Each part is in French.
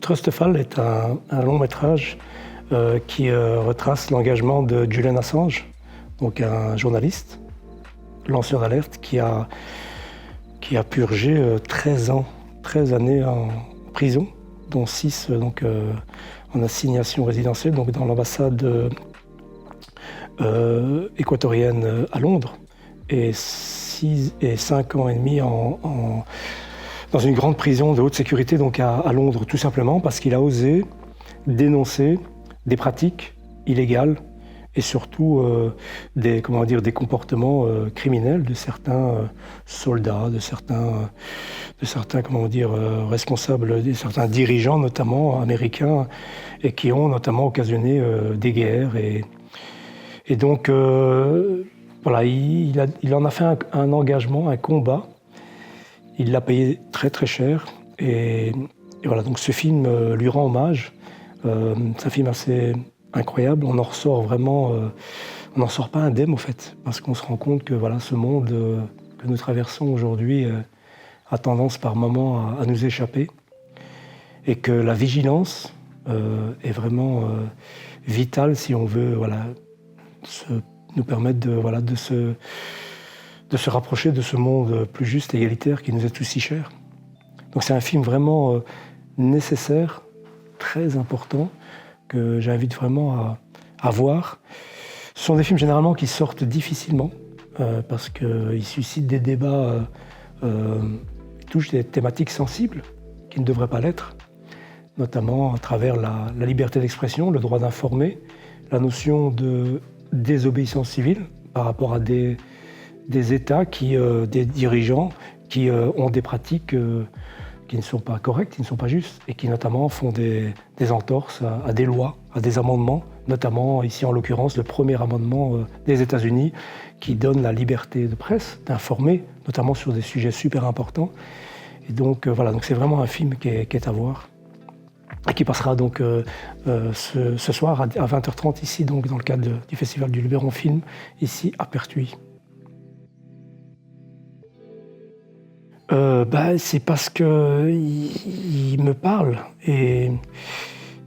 Trustfall est un long métrage qui retrace l'engagement de Julian Assange, donc un journaliste, lanceur d'alerte, qui a purgé 13 années en prison, dont 6 en assignation résidentielle, donc dans l'ambassade équatorienne à Londres, et 5 ans et demi dans une grande prison de haute sécurité donc à Londres, tout simplement parce qu'il a osé dénoncer des pratiques illégales et surtout des comportements criminels de certains soldats, de certains responsables, de certains dirigeants notamment américains, et qui ont notamment occasionné des guerres. Et donc voilà, il en a fait un engagement, un combat. Il l'a payé très très cher, et voilà, donc ce film lui rend hommage. C'est un film assez incroyable, on en ressort vraiment, on n'en sort pas indemne au fait, parce qu'on se rend compte que voilà, ce monde que nous traversons aujourd'hui a tendance par moments à nous échapper, et que la vigilance est vraiment vitale si on veut nous permettre de se rapprocher de ce monde plus juste et égalitaire qui nous est tous si cher. Donc c'est un film vraiment nécessaire, très important, que j'invite vraiment à voir. Ce sont des films généralement qui sortent difficilement, parce qu'ils suscitent des débats, touchent des thématiques sensibles qui ne devraient pas l'être, notamment à travers la liberté d'expression, le droit d'informer, la notion de désobéissance civile par rapport à des États, des dirigeants qui ont des pratiques qui ne sont pas correctes, qui ne sont pas justes, et qui notamment font des entorses à des lois, à des amendements, notamment ici en l'occurrence le premier amendement des États-Unis qui donne la liberté de presse, d'informer, notamment sur des sujets super importants. Et donc voilà, donc c'est vraiment un film qui est à voir, et qui passera donc ce soir à 20h30 ici, donc dans le cadre du Festival du Luberon Film, ici à Pertuis. C'est parce qu'il me parle, et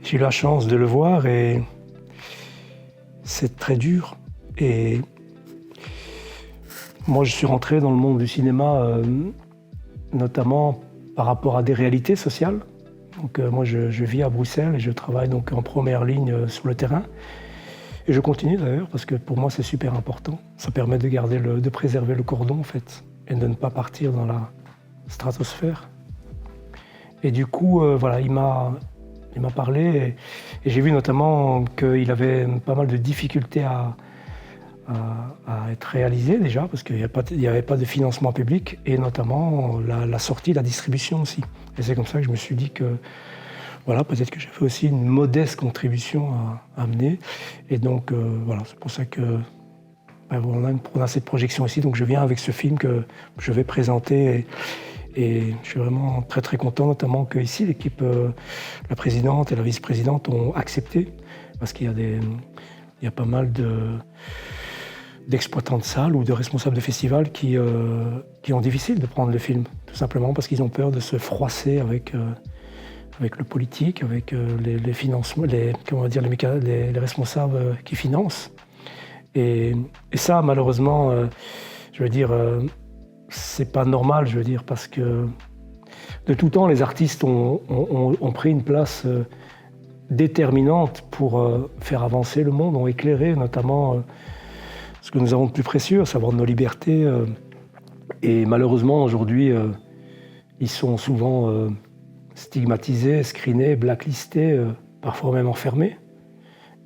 j'ai eu la chance de le voir, et c'est très dur. Et moi, je suis rentré dans le monde du cinéma, notamment par rapport à des réalités sociales. Donc, moi, je vis à Bruxelles et je travaille donc en première ligne sur le terrain. Et je continue d'ailleurs, parce que pour moi, c'est super important. Ça permet de préserver le cordon, en fait, et de ne pas partir dans la stratosphère. Et du coup, voilà, il m'a parlé, et j'ai vu notamment qu'il avait pas mal de difficultés à être réalisé déjà, parce qu'il n'y avait pas de financement public, et notamment la sortie, la distribution aussi. Et c'est comme ça que je me suis dit que voilà, peut-être que j'avais aussi une modeste contribution à amener. Et donc voilà, c'est pour ça que on a cette projection ici. Donc je viens avec ce film que je vais présenter, et je suis vraiment très très content, notamment qu'ici l'équipe, la présidente et la vice-présidente ont accepté, parce qu'il y a pas mal d'exploitants de salles ou de responsables de festivals qui ont difficile de prendre le film, tout simplement parce qu'ils ont peur de se froisser avec le politique, avec les financements, les responsables qui financent. Et ça, malheureusement, je veux dire, c'est pas normal, je veux dire, parce que de tout temps, les artistes ont pris une place déterminante pour faire avancer le monde, ont éclairé notamment ce que nous avons de plus précieux, à savoir nos libertés. Et malheureusement, aujourd'hui, ils sont souvent stigmatisés, screenés, blacklistés, parfois même enfermés.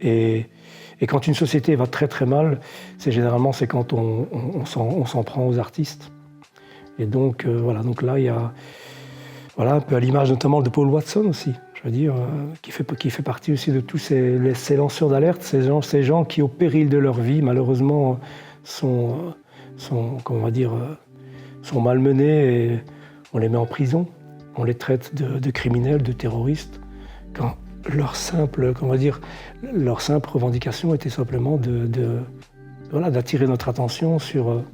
Et quand une société va très très mal, c'est quand on s'en prend aux artistes. Et donc voilà, donc là il y a un peu à l'image notamment de Paul Watson aussi, je veux dire, qui fait partie aussi de tous ces lanceurs d'alerte, ces gens qui au péril de leur vie malheureusement sont malmenés, et on les met en prison, on les traite de criminels, de terroristes, quand leur simple revendication était simplement d'attirer notre attention sur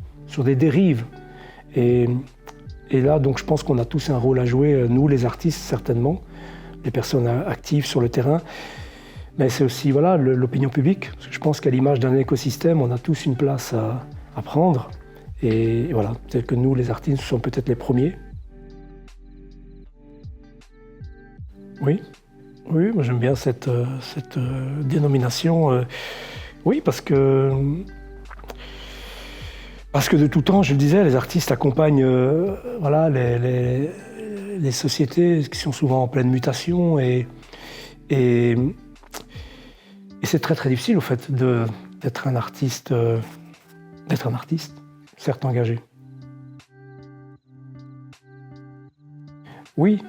des dérives. Et là, donc, je pense qu'on a tous un rôle à jouer, nous, les artistes, certainement, les personnes actives sur le terrain, mais c'est aussi voilà, l'opinion publique. Parce que je pense qu'à l'image d'un écosystème, on a tous une place à prendre. Et voilà, peut-être que nous, les artistes, sommes peut-être les premiers. Oui, oui, moi j'aime bien cette dénomination. Oui, parce que de tout temps, je le disais, les artistes accompagnent voilà, les sociétés qui sont souvent en pleine mutation et c'est très très difficile au fait d'être un artiste, certes engagé. Oui,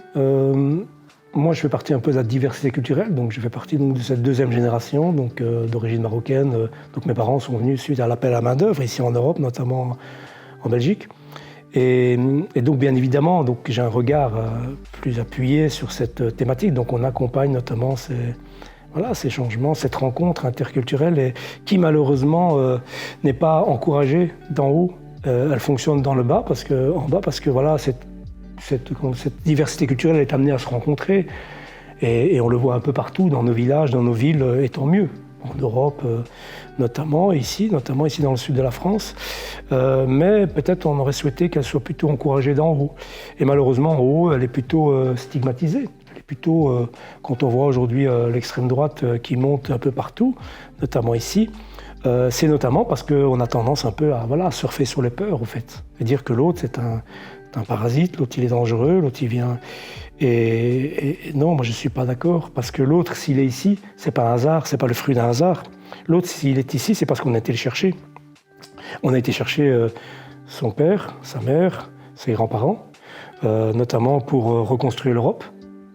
moi je fais partie un peu de la diversité culturelle, donc je fais partie donc, de cette deuxième génération donc, d'origine marocaine. Donc mes parents sont venus suite à l'appel à main-d'œuvre ici en Europe, notamment en Belgique. Et donc bien évidemment, donc, j'ai un regard plus appuyé sur cette thématique, donc on accompagne notamment ces changements, cette rencontre interculturelle et qui malheureusement n'est pas encouragée d'en haut. Elle fonctionne en bas parce que voilà, cette diversité culturelle est amenée à se rencontrer et on le voit un peu partout, dans nos villages, dans nos villes, et tant mieux. En Europe notamment ici dans le sud de la France. Mais peut-être on aurait souhaité qu'elle soit plutôt encouragée d'en haut. Et malheureusement, en haut, elle est plutôt stigmatisée. Elle est plutôt, quand on voit aujourd'hui l'extrême droite qui monte un peu partout, notamment ici, c'est notamment parce qu'on a tendance un peu à surfer sur les peurs, au fait. Et dire que l'autre, c'est un parasite, l'autre, il est dangereux, l'autre, il vient... Et non, moi je ne suis pas d'accord, parce que l'autre, s'il est ici, c'est pas un hasard, c'est pas le fruit d'un hasard. L'autre, s'il est ici, c'est parce qu'on a été le chercher. On a été chercher son père, sa mère, ses grands-parents, notamment pour reconstruire l'Europe,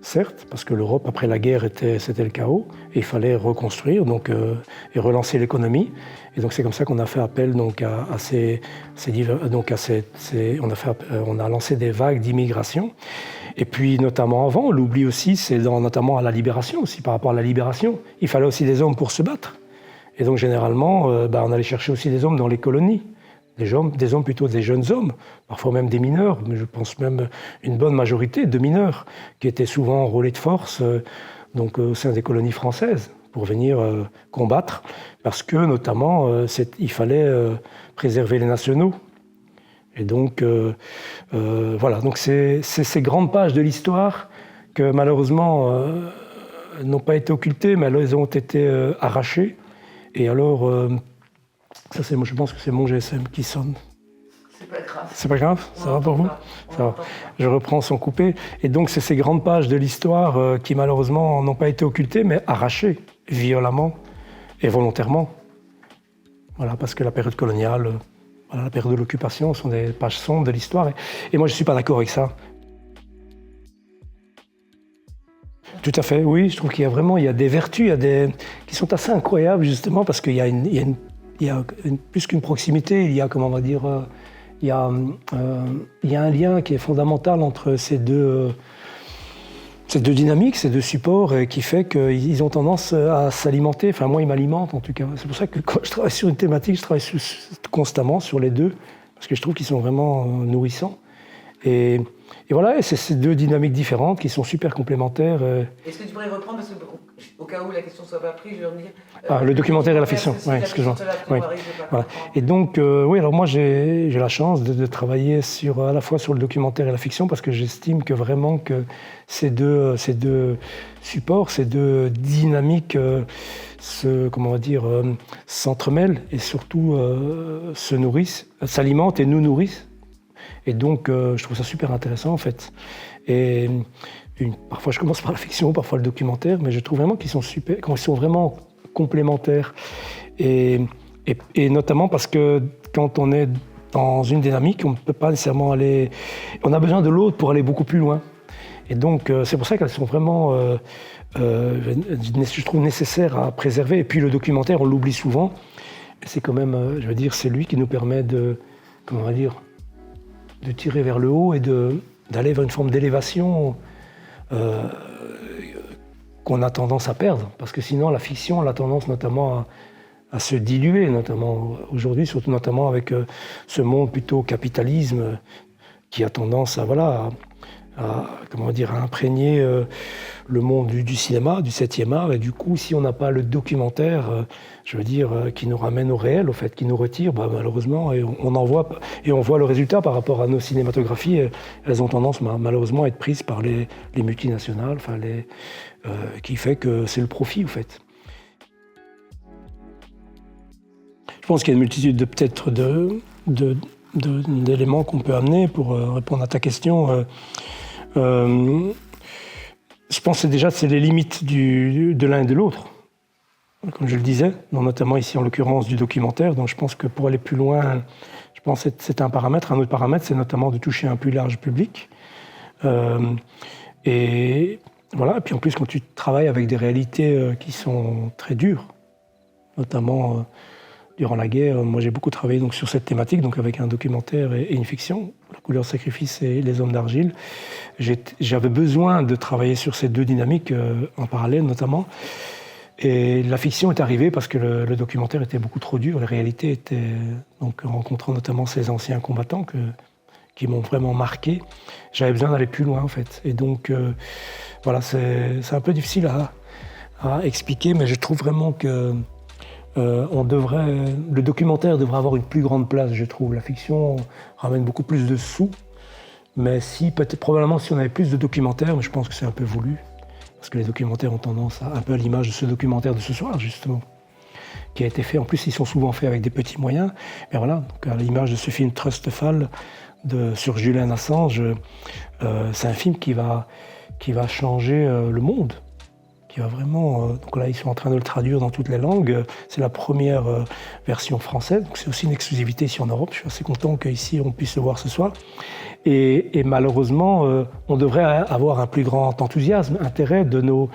certes, parce que l'Europe, après la guerre, c'était le chaos, et il fallait reconstruire et relancer l'économie. Et donc c'est comme ça qu'on a fait appel donc, on a lancé des vagues d'immigration. Et puis notamment avant, on l'oublie aussi, c'est notamment à la libération aussi, par rapport à la libération. Il fallait aussi des hommes pour se battre. Et donc généralement, on allait chercher aussi des hommes dans les colonies. Des hommes plutôt des jeunes hommes, parfois même des mineurs, mais je pense même une bonne majorité de mineurs, qui étaient souvent enrôlés de force donc, au sein des colonies françaises, pour venir combattre, parce que notamment il fallait préserver les nationaux. Et donc voilà, donc c'est ces grandes pages de l'histoire que malheureusement n'ont pas été occultées, mais elles ont été arrachées. Et alors, je pense que c'est mon GSM qui sonne. C'est pas grave. C'est pas grave? Ça va pour vous? Ça va. Je reprends sans couper. Et donc, c'est ces grandes pages de l'histoire qui, malheureusement, n'ont pas été occultées, mais arrachées violemment et volontairement. Voilà, parce que la période coloniale, la période de l'occupation sont des pages sombres de l'histoire. Et moi, je ne suis pas d'accord avec ça. Tout à fait, oui. Je trouve qu'il y a des vertus qui sont assez incroyables, justement, parce qu'il y a plus qu'une proximité, il y a, comment on va dire, il y a un lien qui est fondamental entre ces deux dynamiques, ces deux supports, qui fait qu'ils ont tendance à s'alimenter. Enfin, moi, ils m'alimentent, en tout cas. C'est pour ça que quand je travaille sur une thématique, je travaille constamment sur les deux, parce que je trouve qu'ils sont vraiment nourrissants. Et voilà, et c'est ces deux dynamiques différentes qui sont super complémentaires. Est-ce que tu pourrais reprendre, parce qu'au cas où la question ne soit pas prise, je vais dire... le documentaire et la fiction, oui, excuse-moi. Oui. Voilà. Et donc, oui, alors moi j'ai la chance de travailler à la fois sur le documentaire et la fiction, parce que j'estime que vraiment que ces deux supports, ces deux dynamiques s'entremêlent et surtout se nourrissent, s'alimentent et nous nourrissent. Et donc, je trouve ça super intéressant, en fait. Et parfois, je commence par la fiction, parfois le documentaire, mais je trouve vraiment qu'ils sont vraiment complémentaires. Et notamment parce que quand on est dans une dynamique, on ne peut pas nécessairement aller... On a besoin de l'autre pour aller beaucoup plus loin. Et donc, c'est pour ça qu'elles sont vraiment, je trouve, nécessaires à préserver. Et puis, le documentaire, on l'oublie souvent. C'est quand même, c'est lui qui nous permet de tirer vers le haut et d'aller vers une forme d'élévation qu'on a tendance à perdre. Parce que sinon, la fiction, elle a tendance notamment à se diluer, notamment aujourd'hui, surtout notamment avec ce monde plutôt capitalisme qui a tendance à à imprégner le monde du cinéma, du 7e art. Et du coup, si on n'a pas le documentaire, qui nous ramène au réel, au fait, qui nous retire, malheureusement, et on voit le résultat par rapport à nos cinématographies. Elles ont tendance, malheureusement, à être prises par les multinationales, qui fait que c'est le profit, au fait. Je pense qu'il y a une multitude d'éléments qu'on peut amener pour répondre à ta question. Je pense que c'est les limites de l'un et de l'autre, comme je le disais, notamment ici en l'occurrence du documentaire. Donc je pense que pour aller plus loin, je pense que c'est un paramètre. Un autre paramètre, c'est notamment de toucher un plus large public. Et voilà. Et puis en plus, quand tu travailles avec des réalités qui sont très dures, notamment durant la guerre, moi j'ai beaucoup travaillé donc, sur cette thématique, donc avec un documentaire et une fiction, La couleur sacrifice et Les hommes d'argile. J'avais besoin de travailler sur ces deux dynamiques en parallèle notamment. Et la fiction est arrivée parce que le documentaire était beaucoup trop dur. Les réalités étaient, donc rencontrant notamment ces anciens combattants qui m'ont vraiment marqué, j'avais besoin d'aller plus loin en fait. Et donc voilà, c'est un peu difficile à expliquer, mais je trouve vraiment que le documentaire devrait avoir une plus grande place, je trouve. La fiction ramène beaucoup plus de sous, mais probablement si on avait plus de documentaires, mais je pense que c'est un peu voulu, parce que les documentaires ont tendance un peu à l'image de ce documentaire de ce soir, justement, qui a été fait. En plus, ils sont souvent faits avec des petits moyens. Mais voilà, donc à l'image de ce film Trustfall sur Julian Assange, c'est un film qui va changer le monde. Qui va vraiment, donc là, ils sont en train de le traduire dans toutes les langues. C'est la première version française, donc c'est aussi une exclusivité ici en Europe. Je suis assez content qu'ici, on puisse le voir ce soir. Et malheureusement, on devrait avoir un plus grand enthousiasme, intérêt de nos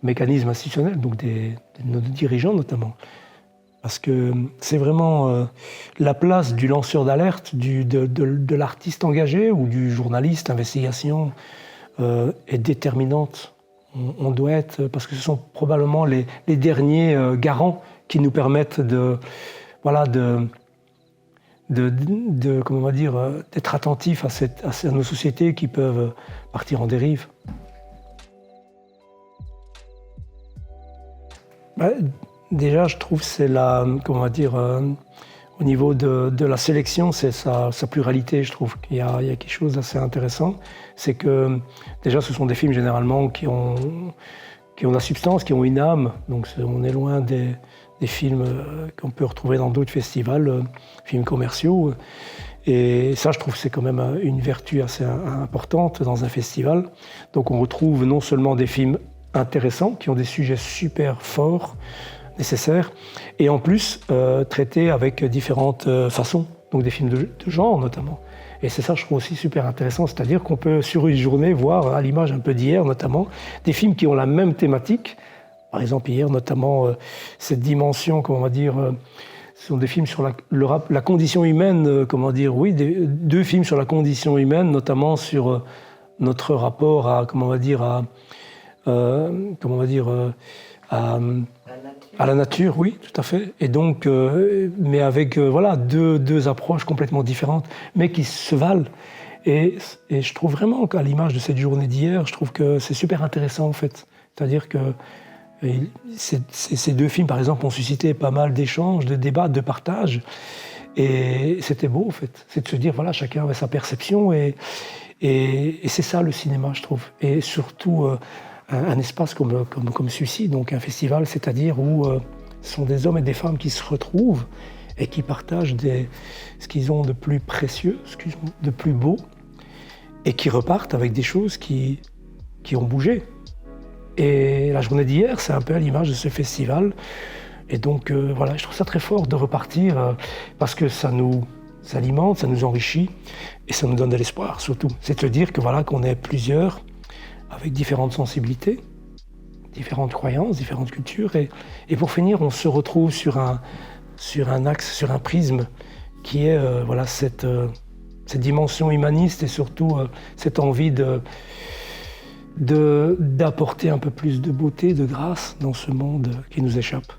mécanismes institutionnels, donc de nos dirigeants notamment. Parce que c'est vraiment la place du lanceur d'alerte, de l'artiste engagé ou du journaliste investigation est déterminante. On doit être, parce que ce sont probablement les derniers garants qui nous permettent d'être attentifs à nos sociétés qui peuvent partir en dérive. Déjà, je trouve que c'est au niveau de la sélection, c'est sa pluralité, je trouve. Il y a quelque chose d'assez intéressant. C'est que, déjà, ce sont des films généralement qui ont de la substance, qui ont une âme. Donc, on est loin des films qu'on peut retrouver dans d'autres festivals, films commerciaux. Et ça, je trouve que c'est quand même une vertu assez importante dans un festival. Donc, on retrouve non seulement des films intéressants, qui ont des sujets super forts, nécessaires, et en plus traités avec différentes façons, donc des films de genre notamment. Et c'est ça, je trouve aussi super intéressant, c'est-à-dire qu'on peut sur une journée voir, à l'image un peu d'hier notamment, des films qui ont la même thématique. Par exemple hier notamment cette dimension, ce sont des films sur la condition humaine, deux films sur la condition humaine, notamment sur notre rapport à la nature, oui, tout à fait. Et donc, mais avec deux approches complètement différentes, mais qui se valent. Et je trouve vraiment qu'à l'image de cette journée d'hier, je trouve que c'est super intéressant en fait. C'est-à-dire que ces deux films, par exemple, ont suscité pas mal d'échanges, de débats, de partages. Et c'était beau en fait. C'est de se dire, voilà, chacun avait sa perception. Et c'est ça le cinéma, je trouve. Et surtout un espace comme celui-ci, donc un festival, c'est-à-dire où ce sont des hommes et des femmes qui se retrouvent et qui partagent ce qu'ils ont de plus précieux, ce qu'ils ont de plus beau, et qui repartent avec des choses qui ont bougé. Et la journée d'hier, c'est un peu à l'image de ce festival. Et donc je trouve ça très fort de repartir parce que ça nous alimente, ça nous enrichit et ça nous donne de l'espoir surtout. C'est de se dire qu'on est plusieurs avec différentes sensibilités, différentes croyances, différentes cultures. Et pour finir, on se retrouve sur un axe, sur un prisme qui est cette dimension humaniste et surtout cette envie d'apporter un peu plus de beauté, de grâce dans ce monde qui nous échappe.